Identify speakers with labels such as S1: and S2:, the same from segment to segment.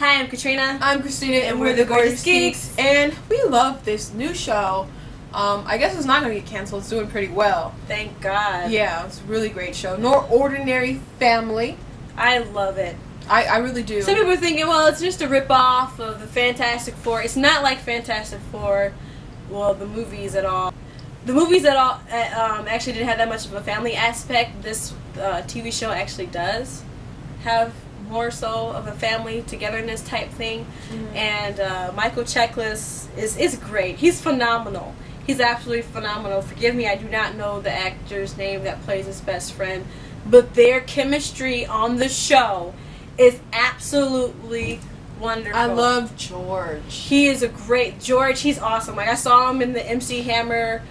S1: Hi, I'm Katrina.
S2: I'm Christina, and we're the Gorgeous Geeks. And we love this new show. I guess it's not going to get canceled. It's doing pretty well.
S1: Thank God.
S2: Yeah, it's a really great show. No Ordinary Family.
S1: I love it.
S2: I really do.
S1: Some people are thinking, well, it's just a rip-off of the Fantastic Four. It's not like Fantastic Four, well, the movies at all. The movies at all actually didn't have that much of a family aspect. This TV show actually does have more so of a family togetherness type thing. Mm-hmm. And Michael Chiklis is great. He's phenomenal. He's absolutely phenomenal. Forgive me, I do not know the actor's name that plays his best friend, but their chemistry on the show is absolutely wonderful.
S2: I love George.
S1: He is a great George. He's awesome. Like, I saw him in the MC Hammer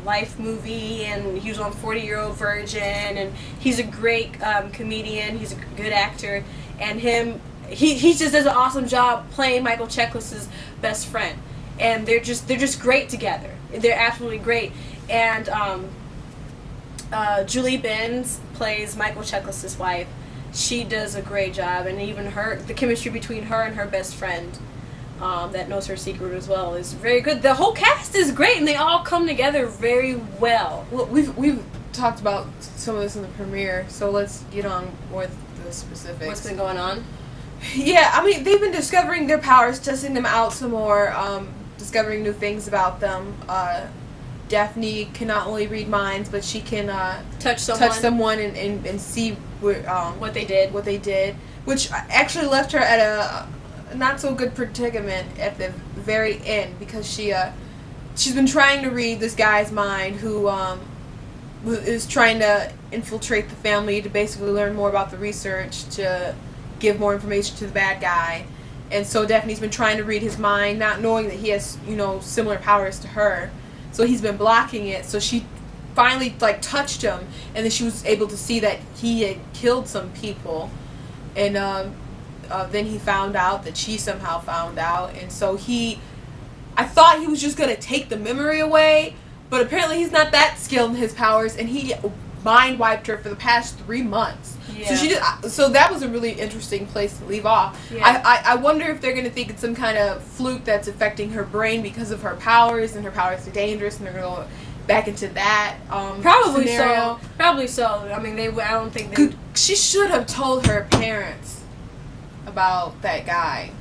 S1: Life movie, and he was on 40-Year-Old Virgin, and he's a great comedian. He's a good actor, and he just does an awesome job playing Michael Chiklis' best friend, and they're just great together. They're absolutely great. And Julie Benz plays Michael Chiklis' wife. She does a great job, and even the chemistry between her and her best friend that knows her secret as well is very good. The whole cast is great, and they all come together very well.
S2: Well, we've talked about some of this in the premiere, so let's get on with the specifics.
S1: What's been going on?
S2: Yeah, I mean, they've been discovering their powers, testing them out some more, discovering new things about them. Daphne can not only read minds, but she can touch someone and see what they did, which actually left her at a not so good predicament at the very end, because she's been trying to read this guy's mind who is trying to infiltrate the family to basically learn more about the research to give more information to the bad guy. And so Daphne's been trying to read his mind, not knowing that he has, similar powers to her. So he's been blocking it. So she finally touched him, and then she was able to see that he had killed some people. And then he found out that she somehow found out, and so I thought he was just gonna take the memory away, but apparently he's not that skilled in his powers, and he mind wiped her for the past 3 months. Yeah. So that was a really interesting place to leave off. Yeah. I wonder if they're gonna think it's some kind of fluke that's affecting her brain because of her powers, and her powers are dangerous, and they're gonna go back into that
S1: probably
S2: scenario.
S1: So. Probably so. I mean, I don't think they.
S2: She should have told her parents about that guy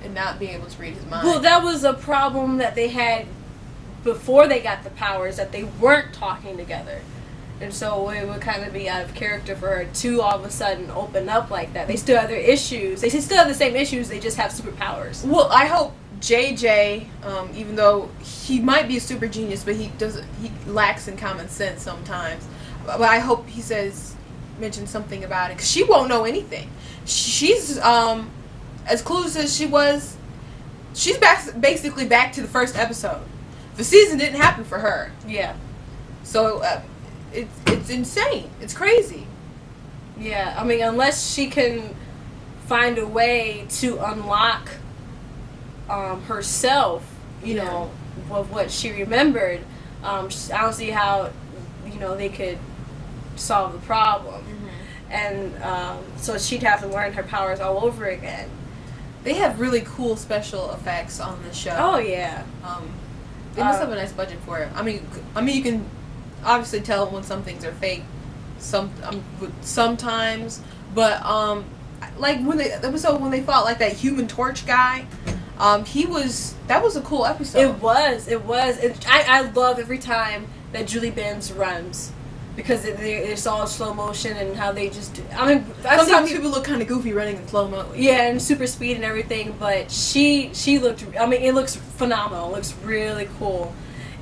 S2: and not being able to read his mind.
S1: Well, that was a problem that they had before they got the powers, that they weren't talking together. And so it would kind of be out of character for her to all of a sudden open up like that. They still have their issues. They still have the same issues, they just have superpowers.
S2: Well, I hope JJ, even though he might be a super genius, but he lacks in common sense sometimes. But I hope he mentions something about it, because she won't know anything. She's as clueless as she was. She's basically back to the first episode. The season didn't happen for her.
S1: Yeah.
S2: So it's insane. It's crazy.
S1: Yeah, I mean, unless she can find a way to unlock herself, you know, of what she remembered, I don't see how, they could solve the problem. Mm-hmm. And so she'd have to learn her powers all over again.
S2: They have really cool special effects on the show.
S1: Oh yeah.
S2: They must have a nice budget for it. I mean, you can obviously tell when some things are fake, sometimes. But like when they fought like that Human Torch guy, that was a cool episode.
S1: It was. I love every time that Julie Benz runs, because it's all slow motion, and how they just. I mean,
S2: sometimes people look kind of goofy running in slow mo.
S1: Yeah, and super speed and everything. But she looked. I mean, it looks phenomenal. It looks really cool,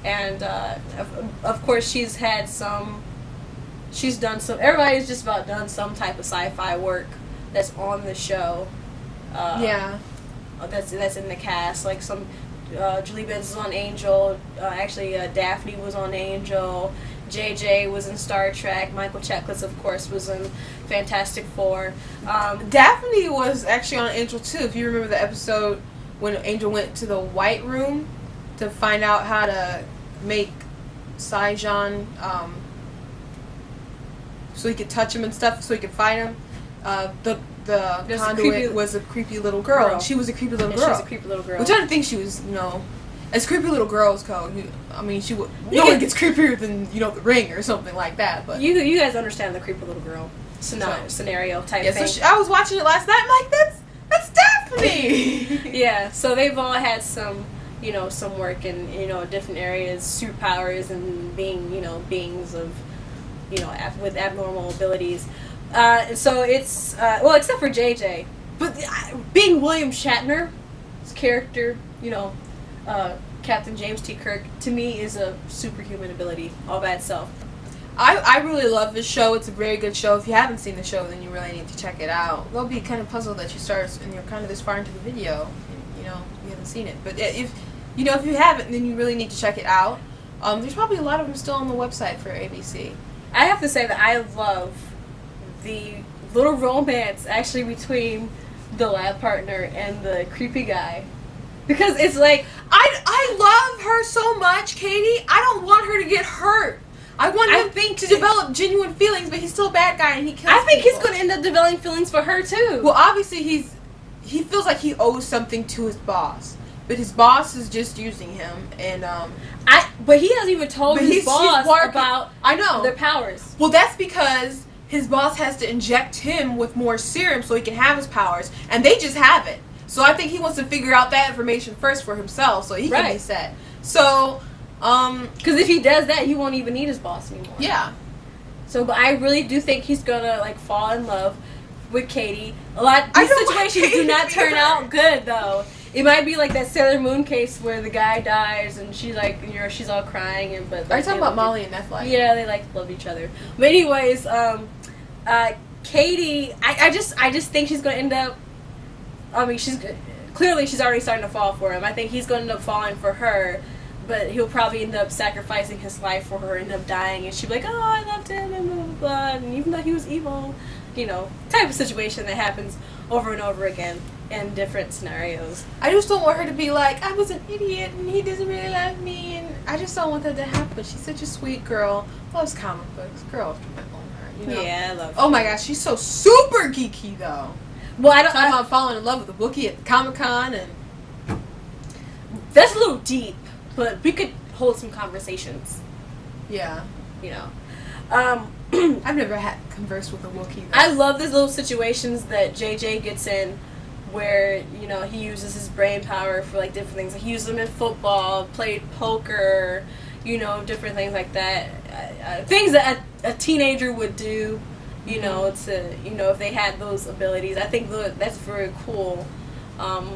S1: and of course she's done some. Everybody's just about done some type of sci-fi work that's on the show.
S2: Yeah.
S1: That's in the cast. Like some. Julie Benz is on Angel. Daphne was on Angel. JJ was in Star Trek. Michael Chiklis, of course, was in Fantastic Four.
S2: Daphne was actually on Angel too. If you remember the episode when Angel went to the White Room to find out how to make Saijan, so he could touch him and stuff, so he could fight him. the conduit was a creepy little girl. She was a creepy little girl.
S1: She was a creepy little girl.
S2: Which I didn't think she was, as creepy little girls go. I mean, she would. No one gets creepier than the Ring or something like that. But
S1: you guys understand the creepy little girl scenario type thing.
S2: So I was watching it last night. I'm like, that's Daphne.
S1: Yeah. So they've all had some some work in different areas, superpowers, and being beings of with abnormal abilities. So it's well, except for JJ, but being William Shatner's character, Captain James T. Kirk, to me is a superhuman ability all by itself.
S2: I really love this show. It's a very good show. If you haven't seen the show, then you really need to check it out. They'll be kind of puzzled that you start and you're kind of this far into the video, and, you haven't seen it. But if you haven't, then you really need to check it out. There's probably a lot of them still on the website for ABC.
S1: I have to say that I love the little romance actually between the lab partner and the creepy guy, because it's like
S2: I love her so much, Katie. I don't want her to get hurt. I want him to develop genuine feelings, but he's still a bad guy and he kills
S1: I think
S2: people.
S1: he's going to end up developing feelings for her too.
S2: Well, obviously he feels like he owes something to his boss, but his boss is just using him, and
S1: but he hasn't even told his boss about their powers.
S2: Well, that's because his boss has to inject him with more serum so he can have his powers, and they just have it. So I think he wants to figure out that information first for himself so he can be set. So,
S1: because if he does that, he won't even need his boss anymore.
S2: Yeah.
S1: So, but I really do think he's gonna fall in love with Katie. These situations do not turn out good though. It might be like that Sailor Moon case where the guy dies and she's like, she's all crying and but.
S2: Are you talking about Molly and Nephilim?
S1: Yeah, they love each other. But anyways, Katie, I just think she's gonna end up. I mean, she's already starting to fall for him. I think he's gonna end up falling for her, but he'll probably end up sacrificing his life for her, end up dying, and she'll be like, oh, I loved him, and blah, blah, blah, and even though he was evil, type of situation that happens over and over again in different scenarios.
S2: I just don't want her to be like, I was an idiot, and he doesn't really love me, and I just don't want that to happen. She's such a sweet girl, loves comic books, girls can own her,
S1: Yeah, I love her.
S2: Oh my gosh, she's so super geeky, though.
S1: Well, I don't...
S2: Talking about falling in love with the Wookiee at Comic-Con, and...
S1: That's a little deep, but we could hold some conversations.
S2: Yeah.
S1: I've
S2: never had conversed with a Wookiee, though.
S1: I love these little situations that JJ gets in where, he uses his brain power for, like, different things. Like, he used them in football, played poker, different things like that. Things that a teenager would do, if they had those abilities. I think that's very cool.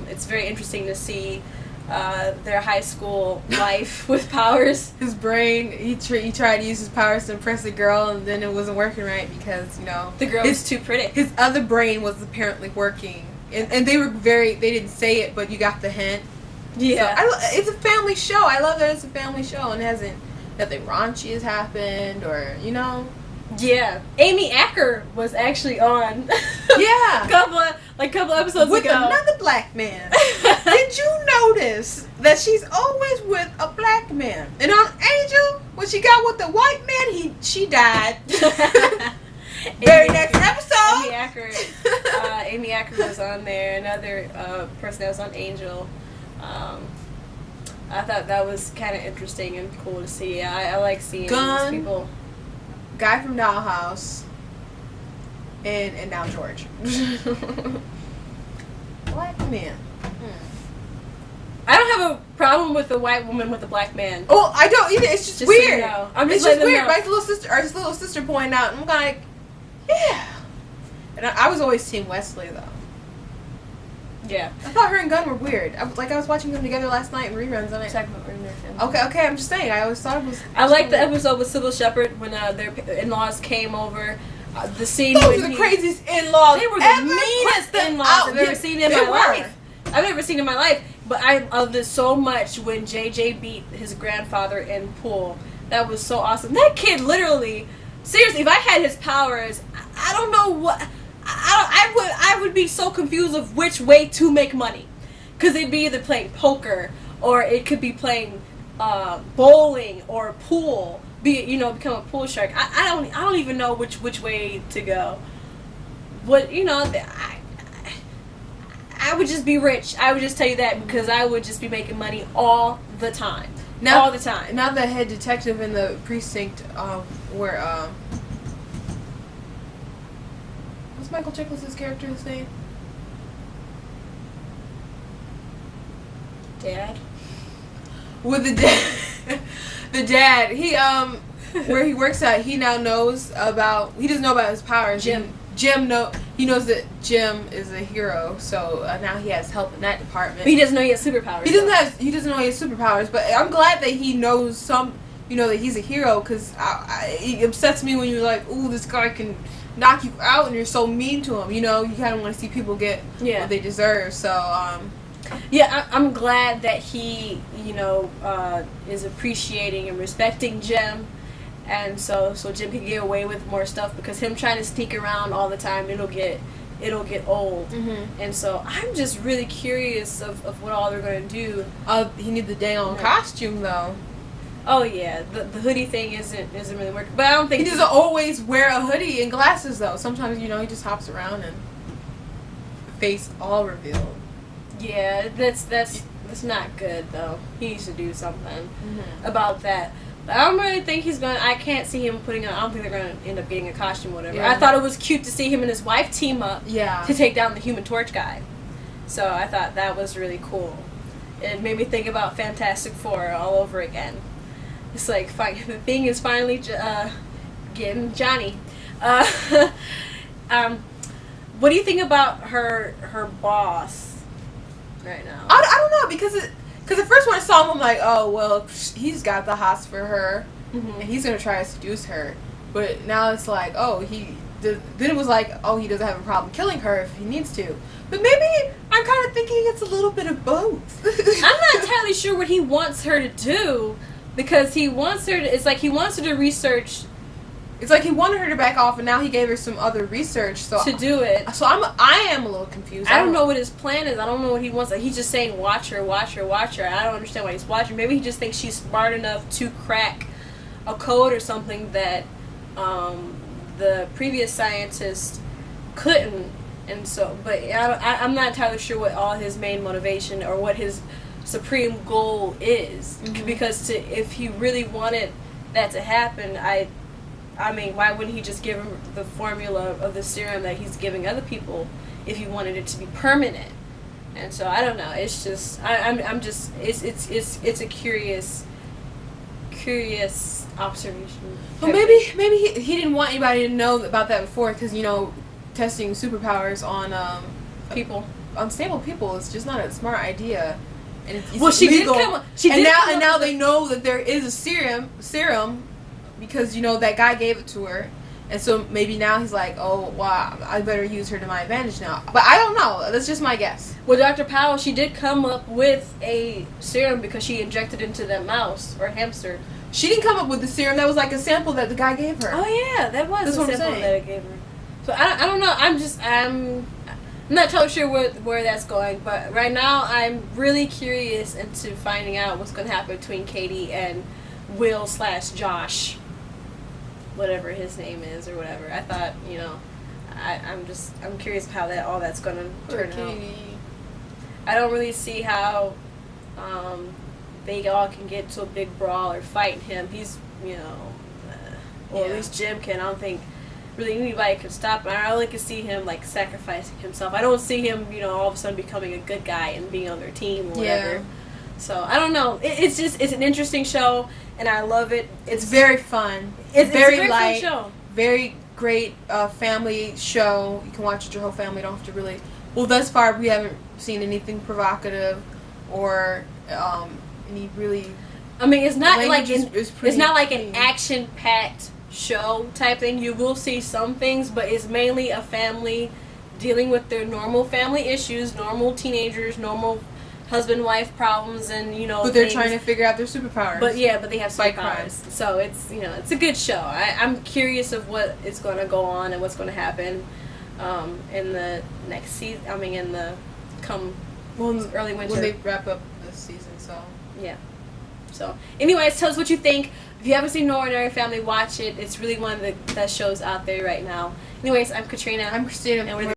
S1: It's very interesting to see their high school life with powers.
S2: His brain, he tried to use his powers to impress a girl, and then it wasn't working right because,
S1: the girl was too pretty.
S2: His other brain was apparently working. And they didn't say it, but you got the hint.
S1: Yeah.
S2: So, it's a family show. I love that it's a family show and nothing raunchy has happened or,
S1: Yeah. Amy Acker was actually on.
S2: Yeah.
S1: a couple episodes
S2: with
S1: ago.
S2: With another black man. Did you notice that she's always with a black man? And on Angel, when she got with the white man, she died. Very next episode.
S1: Amy Acker was on there. Another person that was on Angel. I thought that was kind of interesting and cool to see. I like seeing these people.
S2: Guy from Dollhouse, and now George. Black man.
S1: I don't have a problem with a white woman with a black man.
S2: Oh, I don't either. It's just weird.
S1: So
S2: It's just weird. My little sister pointed out, and I'm like, yeah. And I was always Team Wesley though.
S1: Yeah.
S2: I thought her and Gunn were weird. I was watching them together last night in reruns on it. Okay, I'm just saying. I always thought it was...
S1: I liked the episode with Sybil Shepherd when their in-laws came over. The scene
S2: Those were the craziest in-laws.
S1: They were the meanest in-laws I've ever seen in my life. I've never seen in my life. But I loved it so much when JJ beat his grandfather in pool. That was so awesome. That kid literally... Seriously, if I had his powers, I don't know what... I would be so confused of which way to make money, because they'd be either playing poker or it could be playing bowling or pool. Become a pool shark. I don't even know which way to go. But would just be rich. I would just tell you that, because I would just be making money all the time.
S2: Now
S1: the
S2: head detective in the precinct, where what's Michael Chiklis' character's name?
S1: Dad.
S2: With the dad, the dad. He where he works at, he now knows about. He doesn't know about his powers.
S1: Jim.
S2: He knows that Jim is a hero, so now he has help in that department.
S1: But he doesn't know he has superpowers.
S2: He doesn't know he has superpowers, but I'm glad that he knows that he's a hero, because it upsets me when you're like, ooh, this guy can knock you out, and you're so mean to him. You kind of want to see people get what they deserve. So
S1: yeah, I'm glad that he is appreciating and respecting Jim. And so Jim can get away with more stuff, because him trying to sneak around all the time, it'll get old.
S2: Mm-hmm.
S1: And so I'm just really curious of what all they're going to do.
S2: He needs the dang-on costume, though.
S1: Oh yeah, the hoodie thing isn't really working. But I don't think
S2: he doesn't always wear a hoodie and glasses, though. Sometimes he just hops around and face all revealed.
S1: Yeah, that's not good, though. He needs to do something about that. I don't really think I can't see him putting on. I don't think they're going to end up getting a costume or whatever.
S2: Yeah.
S1: I thought it was cute to see him and his wife team up to take down the Human Torch guy. So I thought that was really cool. It made me think about Fantastic Four all over again. It's like, the thing is finally getting Johnny. What do you think about her boss right now?
S2: I don't know, because at first when I saw him, I'm like, oh, well, he's got the hots for her, and he's going to try to seduce her. But now it's like, oh, then it was like, oh, he doesn't have a problem killing her if he needs to. But maybe I'm kind of thinking it's a little bit of both.
S1: I'm not entirely sure what he wants her to do, because it's like he wants her to research.
S2: It's like he wanted her to back off, and now he gave her some other research to
S1: do it.
S2: So I am a little confused.
S1: I don't know what his plan is. I don't know what he wants. Like, he's just saying, watch her, watch her, watch her. I don't understand why he's watching. Maybe he just thinks she's smart enough to crack a code or something that the previous scientist couldn't. And so, but I'm not entirely sure what all his main motivation or what his supreme goal is. Because if he really wanted that to happen, I mean, why wouldn't he just give him the formula of the serum that he's giving other people if he wanted it to be permanent? And so I don't know. It's just it's a curious observation.
S2: Well, maybe he didn't want anybody to know about that before, because testing superpowers on
S1: people,
S2: unstable people, is just not a smart idea. And it's
S1: illegal.
S2: And now they know that there is a serum. Because, that guy gave it to her. And so maybe now he's like, oh, wow, I better use her to my advantage now. But I don't know. That's just my guess.
S1: Well, Dr. Powell, she did come up with a serum because she injected into that mouse or hamster.
S2: She didn't come up with the serum. That was like a sample that the guy gave her.
S1: Oh, yeah. That was a sample that I gave her. So I don't know. I'm not totally sure where that's going. But right now, I'm really curious into finding out what's going to happen between Katie and Will/Josh. Whatever his name is or whatever. I thought, I'm curious how all that's going to turn out. I don't really see how they all can get to a big brawl or fight him. He's, or at least Jim can. I don't think really anybody could stop him. I only can see him like sacrificing himself. I don't see him, all of a sudden becoming a good guy and being on their team or whatever.
S2: Yeah.
S1: So I don't know. It's an interesting show. And I love it.
S2: It's very fun.
S1: It's
S2: very
S1: a
S2: light.
S1: Fun show.
S2: Very great family show. You can watch it with your whole family. You don't have to really. Well, thus far we haven't seen anything provocative or any really.
S1: I mean, it's not like
S2: it's
S1: not like an action-packed show type thing. You will see some things, but it's mainly a family dealing with their normal family issues, normal teenagers, normal husband-wife problems, and
S2: But they're trying to figure out their superpowers.
S1: But they have superpowers. So it's it's a good show. I'm curious of what is going to go on and what's going to happen in the next season. I mean, in the early winter
S2: when they wrap up this season. So
S1: yeah. So, anyways, tell us what you think. If you haven't seen No Ordinary Family, watch it. It's really one of the best shows out there right now. Anyways, I'm Katrina.
S2: I'm Christina.
S1: And we're